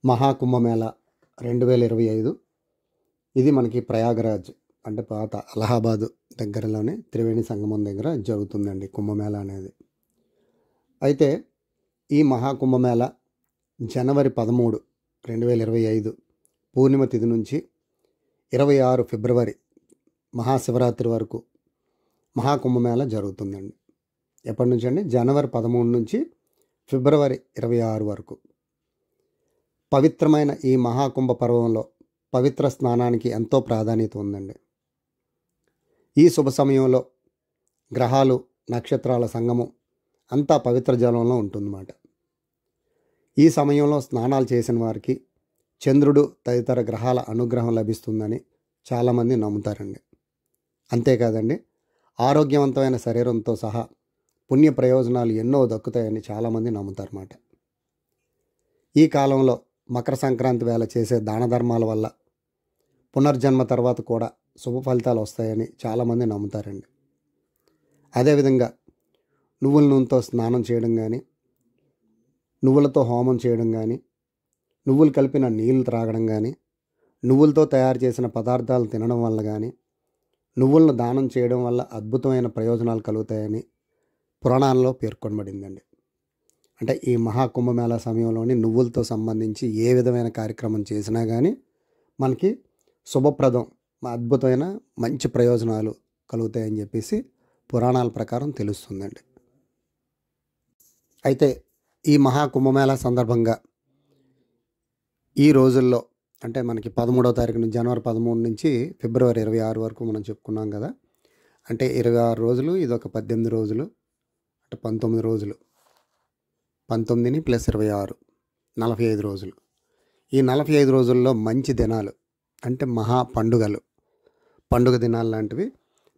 మహాకుంభమేళా 2025 ఇది మనకి ప్రయాగరాజ్ అంటే పాత అలహాబాద్ దగ్గరలోనే త్రివేణి సంగమం దగ్గర జరుగుతుందండి కుంభమేళా అనేది. అయితే ఈ మహాకుంభమేళా జనవరి 13, 2025 పూర్ణిమ తిథి నుంచి 26 ఫిబ్రవరి మహాశివరాత్రి వరకు మహాకుంభమేళా జరుగుతుందండి. ఎప్పటి నుంచి అండి? జనవరి 13 నుంచి ఫిబ్రవరి 26 వరకు. పవిత్రమైన ఈ మహాకుంభ పర్వంలో పవిత్ర స్నానానికి ఎంతో ప్రాధాన్యత ఉందండి. ఈ శుభ సమయంలో గ్రహాలు, నక్షత్రాల సంగమం అంతా పవిత్ర జలంలో ఉంటుందన్నమాట. ఈ సమయంలో స్నానాలు చేసిన వారికి చంద్రుడు తదితర గ్రహాల అనుగ్రహం లభిస్తుందని చాలామంది నమ్ముతారండి. అంతేకాదండి, ఆరోగ్యవంతమైన శరీరంతో సహా పుణ్య ప్రయోజనాలు ఎన్నో దక్కుతాయని చాలామంది నమ్ముతారన్నమాట. ఈ కాలంలో మకర సంక్రాంతి వేళ చేసే దాన ధర్మాల వల్ల పునర్జన్మ తర్వాత కూడా శుభ ఫలితాలు వస్తాయని చాలామంది నమ్ముతారండి. అదేవిధంగా నువ్వుల నూనెతో స్నానం చేయడం కానీ, నువ్వులతో హోమం చేయడం కానీ, నువ్వులు కలిపిన నీళ్లు త్రాగడం కానీ, నువ్వులతో తయారు చేసిన పదార్థాలు తినడం వల్ల కానీ, నువ్వులను దానం చేయడం వల్ల అద్భుతమైన ప్రయోజనాలు కలుగుతాయని పురాణాల్లో పేర్కొనబడిందండి. అంటే ఈ మహాకుంభమేళా సమయంలోని నువ్వులతో సంబంధించి ఏ విధమైన కార్యక్రమం చేసినా కానీ మనకి శుభప్రదం, అద్భుతమైన మంచి ప్రయోజనాలు కలుగుతాయని చెప్పేసి పురాణాల ప్రకారం తెలుస్తుందండి. అయితే ఈ మహాకుంభమేళా సందర్భంగా ఈ రోజుల్లో అంటే మనకి 13వ తారీఖు నుంచి జనవరి 13 నుంచి ఫిబ్రవరి 26 వరకు మనం చెప్పుకున్నాం కదా. అంటే 26 రోజులు, ఇదొక 18 రోజులు, అంటే 19 రోజులు. 19 + 26 45 రోజులు. ఈ 45 రోజుల్లో మంచి దినాలు అంటే మహా పండుగ దినాలు లాంటివి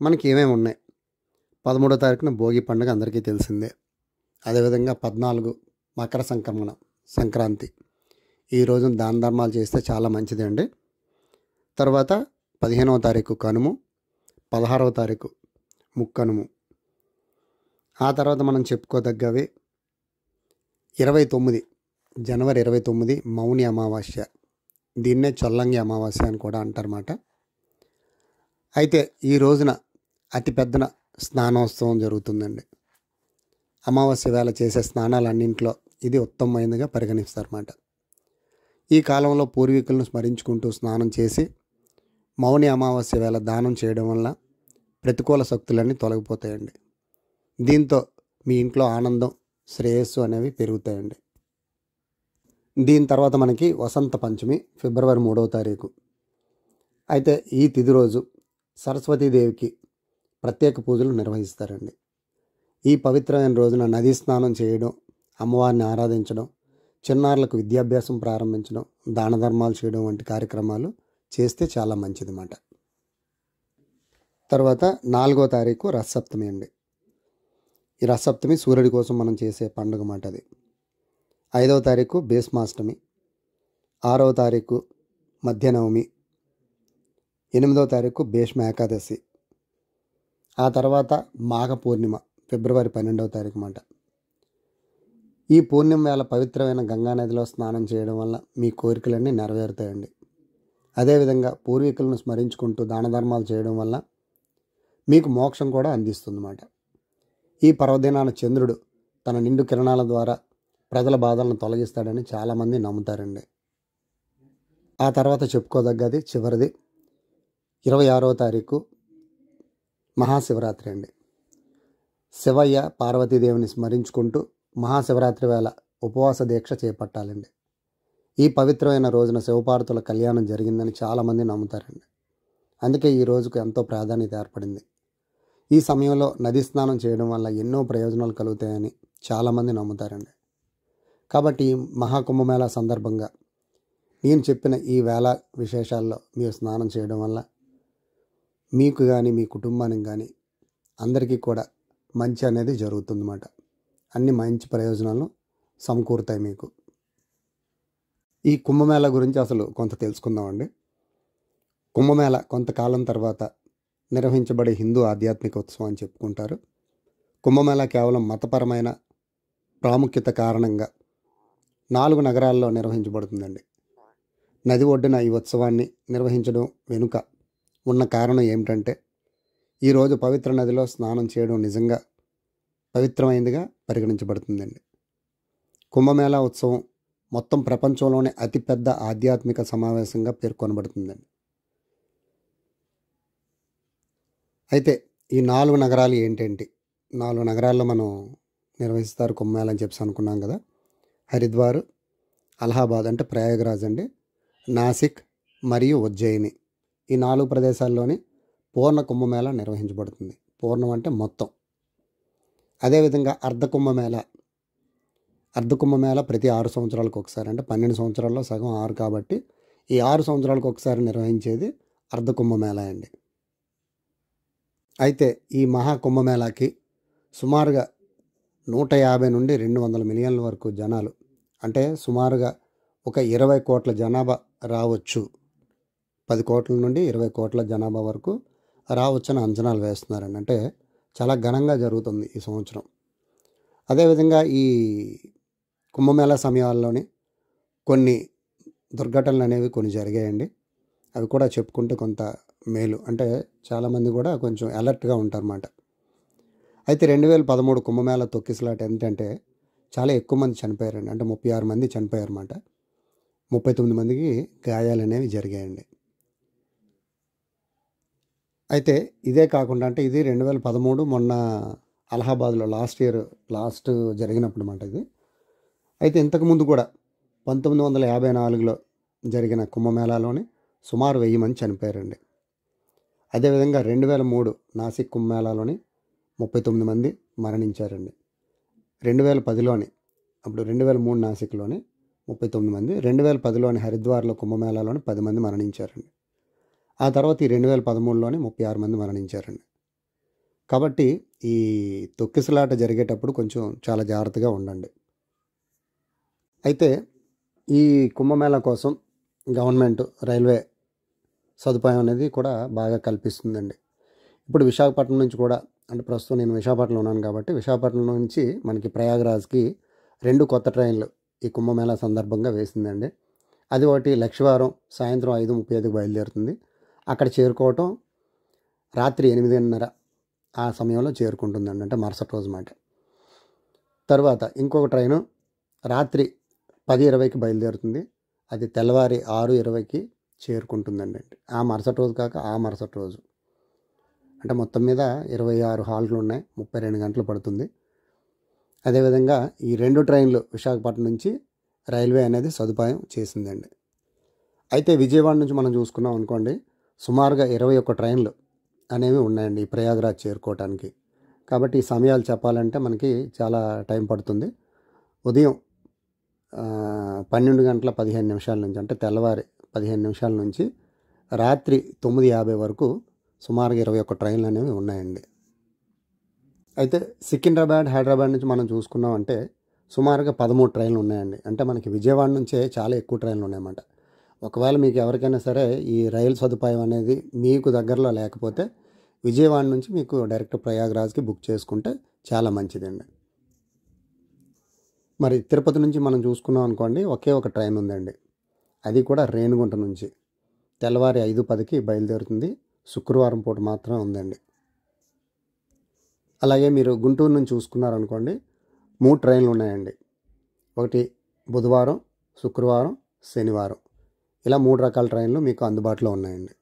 మనకి ఏమేమి ఉన్నాయి? 13వ తారీఖున భోగి పండుగ అందరికీ తెలిసిందే. అదేవిధంగా 14 మకర సంక్రాంతి. ఈ రోజున దాన ధర్మాలు చేస్తే చాలా మంచిది అండి. తర్వాత 15వ తారీఖు కనుమ, 16వ తారీఖు ముక్కనుమ. ఆ తర్వాత మనం చెప్పుకోదగ్గవి 29 జనవరి 29 మౌని అమావాస్య. దీన్నే చొల్లంగి అమావాస్య అని కూడా అంటారన్నమాట. అయితే ఈ రోజున అతిపెద్ద స్నానోత్సవం జరుగుతుందండి. అమావాస్య వేళ చేసే స్నానాలన్నింటిలో ఇది ఉత్తమమైనదిగా పరిగణిస్తారన్నమాట. ఈ కాలంలో పూర్వీకులను స్మరించుకుంటూ స్నానం చేసి మౌని అమావాస్య వేళ దానం చేయడం వల్ల ప్రతికూల శక్తులన్నీ తొలగిపోతాయండి. దీంతో మీ ఇంట్లో ఆనందం, శ్రేయస్సు అనేవి పెరుగుతాయండి. దీని తర్వాత మనకి వసంత పంచమి ఫిబ్రవరి 3వ తారీఖు. అయితే ఈ తిథి రోజు సరస్వతీదేవికి ప్రత్యేక పూజలు నిర్వహిస్తారండి. ఈ పవిత్రమైన రోజున నదీ స్నానం చేయడం, అమ్మవారిని ఆరాధించడం, చిన్నారులకు విద్యాభ్యాసం ప్రారంభించడం, దాన ధర్మాలు చేయడం వంటి కార్యక్రమాలు చేస్తే చాలా మంచిదన్నమాట. తర్వాత 4వ తారీఖు రథసప్తమి అండి. ఈ రథసప్తమి సూర్యుడి కోసం మనం చేసే పండుగ మాట అది. 5వ తారీఖు భీష్మాష్టమి, 6వ తారీఖు మధ్యనవమి, 8వ తారీఖు భీష్మ ఏకాదశి. ఆ తర్వాత మాఘ పూర్ణిమ ఫిబ్రవరి 12వ తారీఖు మాట. ఈ పూర్ణిమ వేళ పవిత్రమైన గంగానదిలో స్నానం చేయడం వల్ల మీ కోరికలన్నీ నెరవేరుతాయండి. అదేవిధంగా పూర్వీకులను స్మరించుకుంటూ దాన ధర్మాలు చేయడం వల్ల మీకు మోక్షం కూడా అందిస్తుందన్నమాట. ఈ పర్వదినాన చంద్రుడు తన నిండు కిరణాల ద్వారా ప్రజల బాధలను తొలగిస్తాడని చాలామంది నమ్ముతారండి. ఆ తర్వాత చెప్పుకోదగ్గది చివరిది 26వ తారీఖు మహాశివరాత్రి అండి. శివయ్య పార్వతీదేవిని స్మరించుకుంటూ మహాశివరాత్రి వేళ ఉపవాస దీక్ష చేపట్టాలండి. ఈ పవిత్రమైన రోజున శివపార్వతుల కళ్యాణం జరిగిందని చాలామంది నమ్ముతారండి. అందుకే ఈ రోజుకు ఎంతో ప్రాధాన్యత ఏర్పడింది. ఈ సమయంలో నది స్నానం చేయడం వల్ల ఎన్నో ప్రయోజనాలు కలుగుతాయని చాలామంది నమ్ముతారండి. కాబట్టి ఈ మహాకుంభమేళా సందర్భంగా నేను చెప్పిన ఈ వేళ విశేషాల్లో మీరు స్నానం చేయడం వల్ల మీకు కానీ, మీ కుటుంబానికి కానీ, అందరికీ కూడా మంచి అనేది జరుగుతుందన్నమాట. అన్ని మంచి ప్రయోజనాలు సమకూరుతాయి మీకు. ఈ కుంభమేళా గురించి అసలు కొంత తెలుసుకుందామండి. కుంభమేళా కొంతకాలం తర్వాత నిర్వహించబడే హిందూ ఆధ్యాత్మిక ఉత్సవం అని చెప్పుకుంటారు. కుంభమేళా కేవలం మతపరమైన ప్రాముఖ్యత కారణంగా 4 నగరాల్లో నిర్వహించబడుతుందండి. నది ఒడ్డున ఈ ఉత్సవాన్ని నిర్వహించడం వెనుక ఉన్న కారణం ఏమిటంటే, ఈరోజు పవిత్ర నదిలో స్నానం చేయడం నిజంగా పవిత్రమైనదిగా పరిగణించబడుతుందండి. కుంభమేళా ఉత్సవం మొత్తం ప్రపంచంలోనే అతిపెద్ద ఆధ్యాత్మిక సమావేశంగా పేర్కొనబడుతుందండి. అయితే ఈ 4 నగరాలు ఏంటేంటి? 4 నగరాల్లో మనం నిర్వహిస్తారు కుంభమేళా అని చెప్పేసి అనుకున్నాం కదా. హరిద్వార్, అలహాబాద్ అంటే ప్రయాగరాజ్ అండి, నాసిక్ మరియు ఉజ్జయిని. ఈ 4 ప్రదేశాల్లోని పూర్ణ కుంభమేళా నిర్వహించబడుతుంది. పూర్ణం అంటే మొత్తం. అదేవిధంగా అర్ధ కుంభమేళా ప్రతి 6 సంవత్సరాలకు ఒకసారి, అంటే 12 సంవత్సరాల్లో సగం 6 కాబట్టి ఈ 6 సంవత్సరాలకు ఒకసారి నిర్వహించేది అర్ధ కుంభమేళా అండి. అయితే ఈ మహాకుంభమేళాకి సుమారుగా 150 నుండి 200 మిలియన్ల వరకు జనాలు, అంటే సుమారుగా ఒక 20 కోట్ల జనాభా రావచ్చు. 10 కోట్ల నుండి 20 కోట్ల జనాభా వరకు రావచ్చని అంచనాలు వేస్తున్నారండి. అంటే చాలా ఘనంగా జరుగుతుంది ఈ సంవత్సరం. అదేవిధంగా ఈ కుంభమేళా సమయాల్లోని కొన్ని దుర్ఘటనలు అనేవి కొన్ని జరిగాయండి. అవి కూడా చెప్పుకుంటే కొంత మేలు, అంటే చాలామంది కూడా కొంచెం అలర్ట్గా ఉంటారన్నమాట. అయితే 2013 కుంభమేళా తొక్కిసలాట ఏంటంటే చాలా ఎక్కువ మంది చనిపోయారండి. అంటే 36 మంది చనిపోయారన్నమాట. 39 మందికి గాయాలు అనేవి జరిగాయండి. అయితే ఇదే కాకుండా, అంటే ఇది 2013 మొన్న అలహాబాద్లో లాస్ట్ జరిగినప్పుడు అన్నమాట ఇది. అయితే ఇంతకుముందు కూడా 1954లో జరిగిన కుంభమేళాలోని సుమారు 1000 మంది చనిపోయారండి. అదేవిధంగా 2003 నాసిక్ కుంభమేళాలోని 39 మంది మరణించారండి. 2010లోని, అప్పుడు 2003 నాసిక్లోని 39 మంది, 2010లోని హరిద్వార్లో కుంభమేళాలోని 10 మంది మరణించారండి. ఆ తర్వాత ఈ 2013లోని 36 మంది మరణించారండి. కాబట్టి ఈ తొక్కిసలాట జరిగేటప్పుడు కొంచెం చాలా జాగ్రత్తగా ఉండండి. అయితే ఈ కుంభమేళా కోసం గవర్నమెంట్ రైల్వే సదుపాయం అనేది కూడా బాగా కల్పిస్తుందండి. ఇప్పుడు విశాఖపట్నం నుంచి కూడా, అంటే ప్రస్తుతం నేను విశాఖపట్నంలో ఉన్నాను కాబట్టి విశాఖపట్నం నుంచి మనకి ప్రయాగరాజ్కి 2 కొత్త ట్రైన్లు ఈ కుంభమేళా సందర్భంగా వేసిందండి. అది ఒకటి లక్షవారం సాయంత్రం 5:35కి బయలుదేరుతుంది. అక్కడ చేరుకోవటం రాత్రి 8:30 ఆ సమయంలో చేరుకుంటుందండి, అంటే మరుసటి రోజు మాట. తర్వాత ఇంకొక ట్రైను రాత్రి 10:20కి బయలుదేరుతుంది. అది తెల్లవారి 6:20కి చేరుకుంటుందండి. ఆ మరుసటి రోజు కాక ఆ మరుసటి రోజు, అంటే మొత్తం మీద 26 హాల్ట్లు ఉన్నాయి, 32 గంటలు పడుతుంది. అదేవిధంగా ఈ 2 ట్రైన్లు విశాఖపట్నం నుంచి రైల్వే అనేది సదుపాయం చేసిందండి. అయితే విజయవాడ నుంచి మనం చూసుకున్నాం అనుకోండి, సుమారుగా 21 ట్రైన్లు అనేవి ఉన్నాయండి ఈ ప్రయాగరాజ్ చేరుకోవటానికి. కాబట్టి ఈ సమయాలు చెప్పాలంటే మనకి చాలా టైం పడుతుంది. ఉదయం 12:15 నుంచి, అంటే తెల్లవారి 15 నిమిషాల నుంచి రాత్రి 9:50 వరకు సుమారుగా 21 ట్రైన్లు అనేవి ఉన్నాయండి. అయితే సికింద్రాబాద్, హైదరాబాద్ నుంచి మనం చూసుకున్నామంటే సుమారుగా 13 ట్రైన్లు ఉన్నాయండి. అంటే మనకి విజయవాడ నుంచే చాలా ఎక్కువ ట్రైన్లు ఉన్నాయన్నమాట. ఒకవేళ మీకు ఎవరికైనా సరే ఈ రైలు సదుపాయం అనేది మీకు దగ్గరలో లేకపోతే విజయవాడ నుంచి మీకు డైరెక్ట్ ప్రయాగరాజ్కి బుక్ చేసుకుంటే చాలా మంచిదండి. మరి తిరుపతి నుంచి మనం చూసుకున్నాం అనుకోండి, ఒకే ఒక ట్రైన్ ఉందండి. అది కూడా రేణిగుంట నుంచి తెల్లవారి 5:10కి బయలుదేరుతుంది. శుక్రవారం పూట మాత్రం ఉందండి. అలాగే మీరు గుంటూరు నుంచి చూసుకున్నారనుకోండి, 3 ట్రైన్లు ఉన్నాయండి. ఒకటి బుధవారం, శుక్రవారం, శనివారం, ఇలా 3 రకాల ట్రైన్లు మీకు అందుబాటులో ఉన్నాయండి.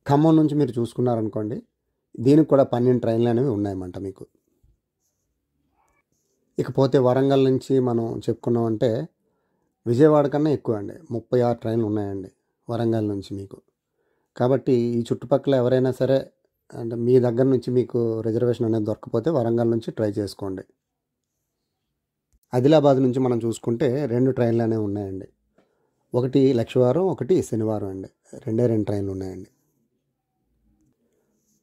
ఖమ్మం నుంచి మీరు చూసుకున్నారనుకోండి, దీనికి కూడా 12 ట్రైన్లు అనేవి ఉన్నాయన్నమాట మీకు. ఇకపోతే వరంగల్ నుంచి మనం చెప్పుకున్నామంటే విజయవాడ కన్నా ఎక్కువ అండి, 36 ట్రైన్లు ఉన్నాయండి వరంగల్ నుంచి మీకు. కాబట్టి ఈ చుట్టుపక్కల ఎవరైనా సరే, అంటే మీ దగ్గర నుంచి మీకు రిజర్వేషన్ అనేది దొరకకపోతే వరంగల్ నుంచి ట్రై చేసుకోండి. ఆదిలాబాద్ నుంచి మనం చూసుకుంటే 2 ట్రైన్లు అనేవి ఉన్నాయండి. ఒకటి లక్షవారం, ఒకటి శనివారం అండి. 2 ట్రైన్లు ఉన్నాయండి.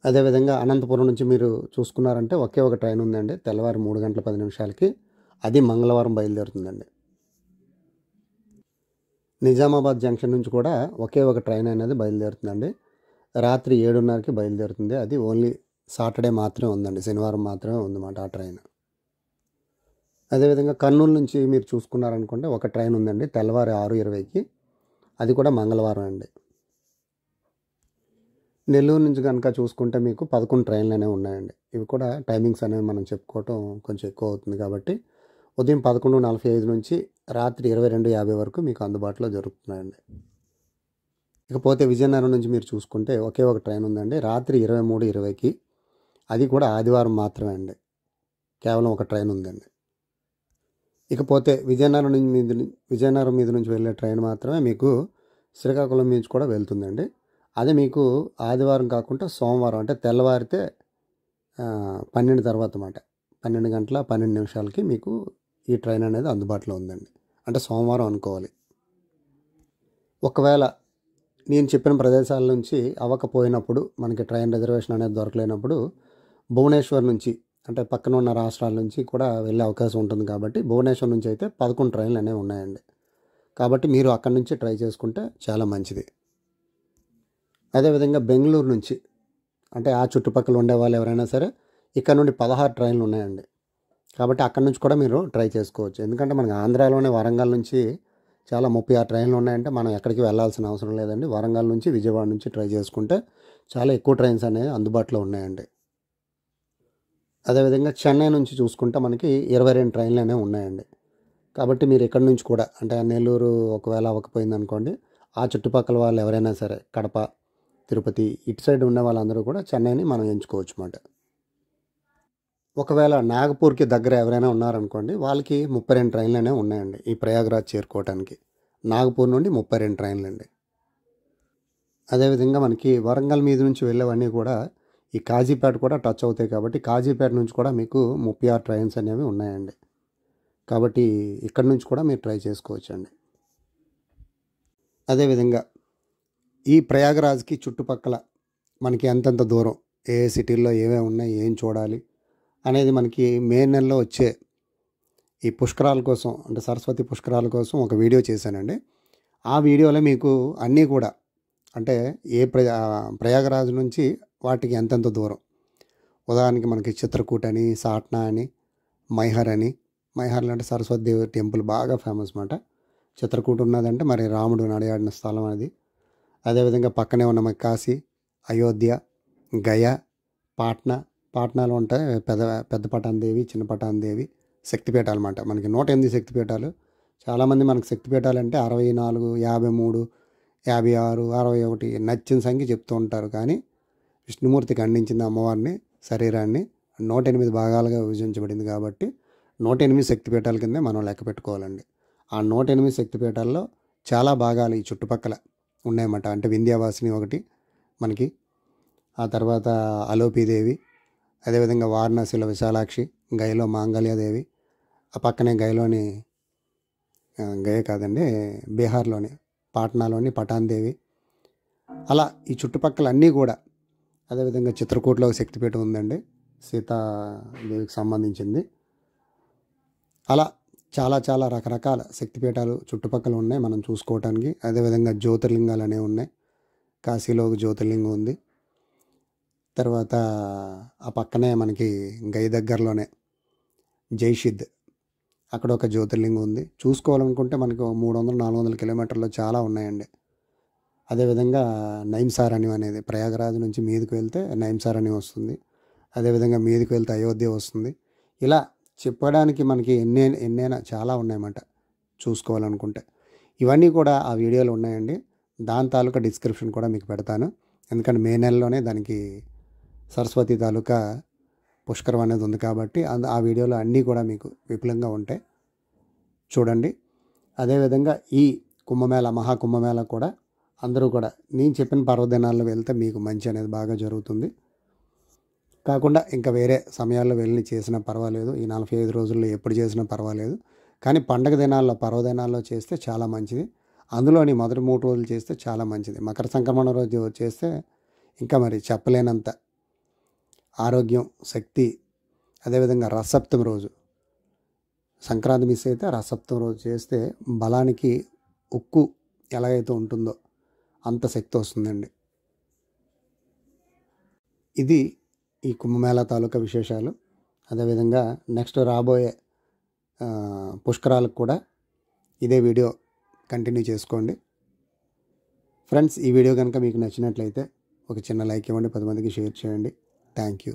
అదేవిధంగా అనంతపురం నుంచి మీరు చూసుకున్నారంటే ఒకే ఒక ట్రైన్ ఉందండి, తెల్లవారు 3:10 అది మంగళవారం బయలుదేరుతుందండి. నిజామాబాద్ జంక్షన్ నుంచి కూడా ఒకే ఒక ట్రైన్ అనేది బయలుదేరుతుందండి. రాత్రి 7:30కి బయలుదేరుతుంది. అది ఓన్లీ సాటర్డే మాత్రమే ఉందండి, శనివారం మాత్రమే ఉందన్నమాట ఆ ట్రైన్. అదేవిధంగా కర్నూలు నుంచి మీరు చూసుకున్నారనుకుంటే ఒక ట్రైన్ ఉందండి, తెల్లవారి 6:20కి అది కూడా మంగళవారం అండి. నెల్లూరు నుంచి కనుక చూసుకుంటే మీకు 11 ట్రైన్లు అనేవి ఉన్నాయండి. ఇవి కూడా టైమింగ్స్ అనేవి మనం చెప్పుకోవటం కొంచెం ఎక్కువ అవుతుంది కాబట్టి ఉదయం 11:45 నుంచి రాత్రి 22:50 వరకు మీకు అందుబాటులో జరుగుతున్నాయండి. ఇకపోతే విజయనగరం నుంచి మీరు చూసుకుంటే ఒకే ఒక ట్రైన్ ఉందండి, రాత్రి 23:20కి. అది కూడా ఆదివారం మాత్రమే అండి. కేవలం ఒక ట్రైన్ ఉందండి. ఇకపోతే విజయనగరం మీద నుంచి వెళ్ళే ట్రైన్ మాత్రమే మీకు శ్రీకాకుళం నుంచి కూడా వెళ్తుందండి. అది మీకు ఆదివారం కాకుండా సోమవారం, అంటే తెల్లవారితే 12 తర్వాత మాట 12 గంటల 12 నిమిషాలకి మీకు ఈ ట్రైన్ అనేది అందుబాటులో ఉందండి. అంటే సోమవారం అనుకోవాలి. ఒకవేళ నేను చెప్పిన ప్రదేశాల నుంచి అవ్వకపోయినప్పుడు, మనకి ట్రైన్ రిజర్వేషన్ అనేది దొరకలేనప్పుడు భువనేశ్వర్ నుంచి, అంటే పక్కన ఉన్న రాష్ట్రాల నుంచి కూడా వెళ్ళే అవకాశం ఉంటుంది కాబట్టి భువనేశ్వర్ నుంచి అయితే 11 ట్రైన్లు అనేవి ఉన్నాయండి. కాబట్టి మీరు అక్కడి నుంచి ట్రై చేసుకుంటే చాలా మంచిది. అదేవిధంగా బెంగళూరు నుంచి, అంటే ఆ చుట్టుపక్కల ఉండే వాళ్ళు ఎవరైనా సరే, ఇక్కడ నుండి 16 ట్రైన్లు ఉన్నాయండి. కాబట్టి అక్కడి నుంచి కూడా మీరు ట్రై చేసుకోవచ్చు. ఎందుకంటే మనకి ఆంధ్రాలోనే వరంగల్ నుంచి చాలా 36 ట్రైన్లు ఉన్నాయంటే మనం ఎక్కడికి వెళ్ళాల్సిన అవసరం లేదండి. వరంగల్ నుంచి విజయవాడ నుంచి ట్రై చేసుకుంటే చాలా ఎక్కువ ట్రైన్స్ అనేవి అందుబాటులో ఉన్నాయండి. అదేవిధంగా చెన్నై నుంచి చూసుకుంటే మనకి 22 ట్రైన్లు అనేవి ఉన్నాయండి. కాబట్టి మీరు ఇక్కడ నుంచి కూడా, అంటే నెల్లూరు ఒకవేళ అవ్వకపోయింది అనుకోండి, ఆ చుట్టుపక్కల వాళ్ళు ఎవరైనా సరే కడప, తిరుపతి ఇటు సైడ్ ఉన్న వాళ్ళందరూ కూడా చెన్నైని మనం ఎంచుకోవచ్చు అన్నమాట. ఒకవేళ నాగపూర్కి దగ్గర ఎవరైనా ఉన్నారనుకోండి, వాళ్ళకి 32 ట్రైన్లు అనేవి ఉన్నాయండి ఈ ప్రయాగరాజ్ చేరుకోవడానికి. నాగపూర్ నుండి 32 ట్రైన్లు అండి. అదేవిధంగా మనకి వరంగల్ మీద నుంచి వెళ్ళేవన్నీ కూడా ఈ కాజీపేట కూడా టచ్ అవుతాయి కాబట్టి కాజీపేట నుంచి కూడా మీకు 36 ట్రైన్స్ అనేవి ఉన్నాయండి. కాబట్టి ఇక్కడ నుంచి కూడా మీరు ట్రై చేసుకోవచ్చండి. అదేవిధంగా ఈ ప్రయాగరాజ్కి చుట్టుపక్కల మనకి ఎంతెంత దూరం, ఏ సిటీల్లో ఏమేమి ఉన్నాయి, ఏం చూడాలి అనేది మనకి మే నెలలో వచ్చే ఈ పుష్కరాల కోసం, అంటే సరస్వతి పుష్కరాల కోసం ఒక వీడియో చేశానండి. ఆ వీడియోలో మీకు అన్నీ కూడా, అంటే ఏ ప్రయాగరాజ్ నుంచి వాటికి ఎంతెంత దూరం, ఉదాహరణకి మనకి చిత్రకూట్ అని, సాట్నా అని, మైహర్ అని. మైహర్లు అంటే సరస్వతి దేవి టెంపుల్ బాగా ఫేమస్ అన్నమాట. చిత్రకూట్ ఉన్నదంటే మరి రాముడు నడియాడిన స్థలం అది. అదేవిధంగా పక్కనే ఉన్న కాశీ, అయోధ్య, గయా, పాట్నా. పాట్నాలో ఉంటాయి పెద్ద పటాన్ దేవి, చిన్న పటాన్ దేవి శక్తిపీఠాలు అన్నమాట. మనకి 108 శక్తిపీఠాలు. చాలామంది మనకు శక్తిపీఠాలు అంటే 64, 53, 56, 61 నచ్చిన సంఖ్య చెప్తూ ఉంటారు. కానీ విష్ణుమూర్తి ఖండించిన అమ్మవారిని శరీరాన్ని 108 భాగాలుగా విభజించబడింది కాబట్టి 108 శక్తిపీఠాల కిందే మనం లెక్క పెట్టుకోవాలండి. ఆ 108 శక్తిపీఠాల్లో చాలా భాగాలు ఈ చుట్టుపక్కల ఉన్నాయన్నమాట. అంటే వింధ్యావాసిని ఒకటి మనకి, ఆ తర్వాత అలోపీదేవి, అదేవిధంగా వారణాసిలో విశాలాక్షి, గయలో మాంగళ్యదేవి, ఆ పక్కనే గయలోని గయ కాదండి, బీహార్లోని పాట్నాలోని పటాన్ దేవి. అలా ఈ చుట్టుపక్కల అన్నీ కూడా. అదేవిధంగా చిత్రకూట్లో శక్తిపీఠం ఉందండి, సీతాదేవికి సంబంధించింది. అలా చాలా చాలా రకరకాల శక్తిపీఠాలు చుట్టుపక్కల ఉన్నాయి మనం చూసుకోవటానికి. అదేవిధంగా జ్యోతిర్లింగాలు అనేవి ఉన్నాయి. కాశీలో ఒక జ్యోతిర్లింగం ఉంది. తర్వాత ఆ పక్కనే మనకి గై దగ్గరలోనే జైషిద్, అక్కడ ఒక జ్యోతిర్లింగం ఉంది. చూసుకోవాలనుకుంటే మనకు 300-400 కిలోమీటర్లు చాలా ఉన్నాయండి. అదేవిధంగా నైంసార్ అని అనేది ప్రయాగరాజ్ నుంచి మీదకి వెళ్తే నైంసార్ అని వస్తుంది. అదేవిధంగా మీదకి వెళ్తే అయోధ్య వస్తుంది. ఇలా చెప్పడానికి మనకి ఎన్నైనా చాలా ఉన్నాయన్నమాట చూసుకోవాలనుకుంటే. ఇవన్నీ కూడా ఆ వీడియోలో ఉన్నాయండి. దాని తాలూకా డిస్క్రిప్షన్ కూడా మీకు పెడతాను. ఎందుకంటే మే నెలలోనే దానికి సరస్వతి తాలూకా పుష్కరం అనేది ఉంది కాబట్టి ఆ వీడియోలో అన్నీ కూడా మీకు విపులంగా ఉంటాయి, చూడండి. అదేవిధంగా ఈ కుంభమేళ, మహాకుంభమేళ కూడా అందరూ కూడా నేను చెప్పిన పర్వదినాల్లో వెళ్తే మీకు మంచి అనేది బాగా జరుగుతుంది. కాకుండా ఇంకా వేరే సమయాల్లో వెళ్ళి చేసినా పర్వాలేదు, ఈ 45 రోజుల్లో ఎప్పుడు చేసినా పర్వాలేదు. కానీ పండగ దినాల్లో, పర్వదినాల్లో చేస్తే చాలా మంచిది. అందులోని మొదటి 3 రోజులు చేస్తే చాలా మంచిది. మకర సంక్రమణ రోజు చేస్తే ఇంకా మరి చెప్పలేనంత ఆరోగ్యం, శక్తి. అదేవిధంగా రథసప్తమి రోజు, సంక్రాంతి మిస్ అయితే రథసప్తమి రోజు చేస్తే బలానికి ఉక్కు ఎలాగైతే ఉంటుందో అంత శక్తి వస్తుందండి. ఇది ఈ కుంభమేళా తాలూకా విశేషాలు. అదేవిధంగా నెక్స్ట్ రాబోయే పుష్కరాలకు కూడా ఇదే వీడియో కంటిన్యూ చేసుకోండి. ఫ్రెండ్స్, ఈ వీడియో కనుక మీకు నచ్చినట్లయితే ఒక చిన్న లైక్ ఇవ్వండి, 10 మందికి షేర్ చేయండి. Thank you.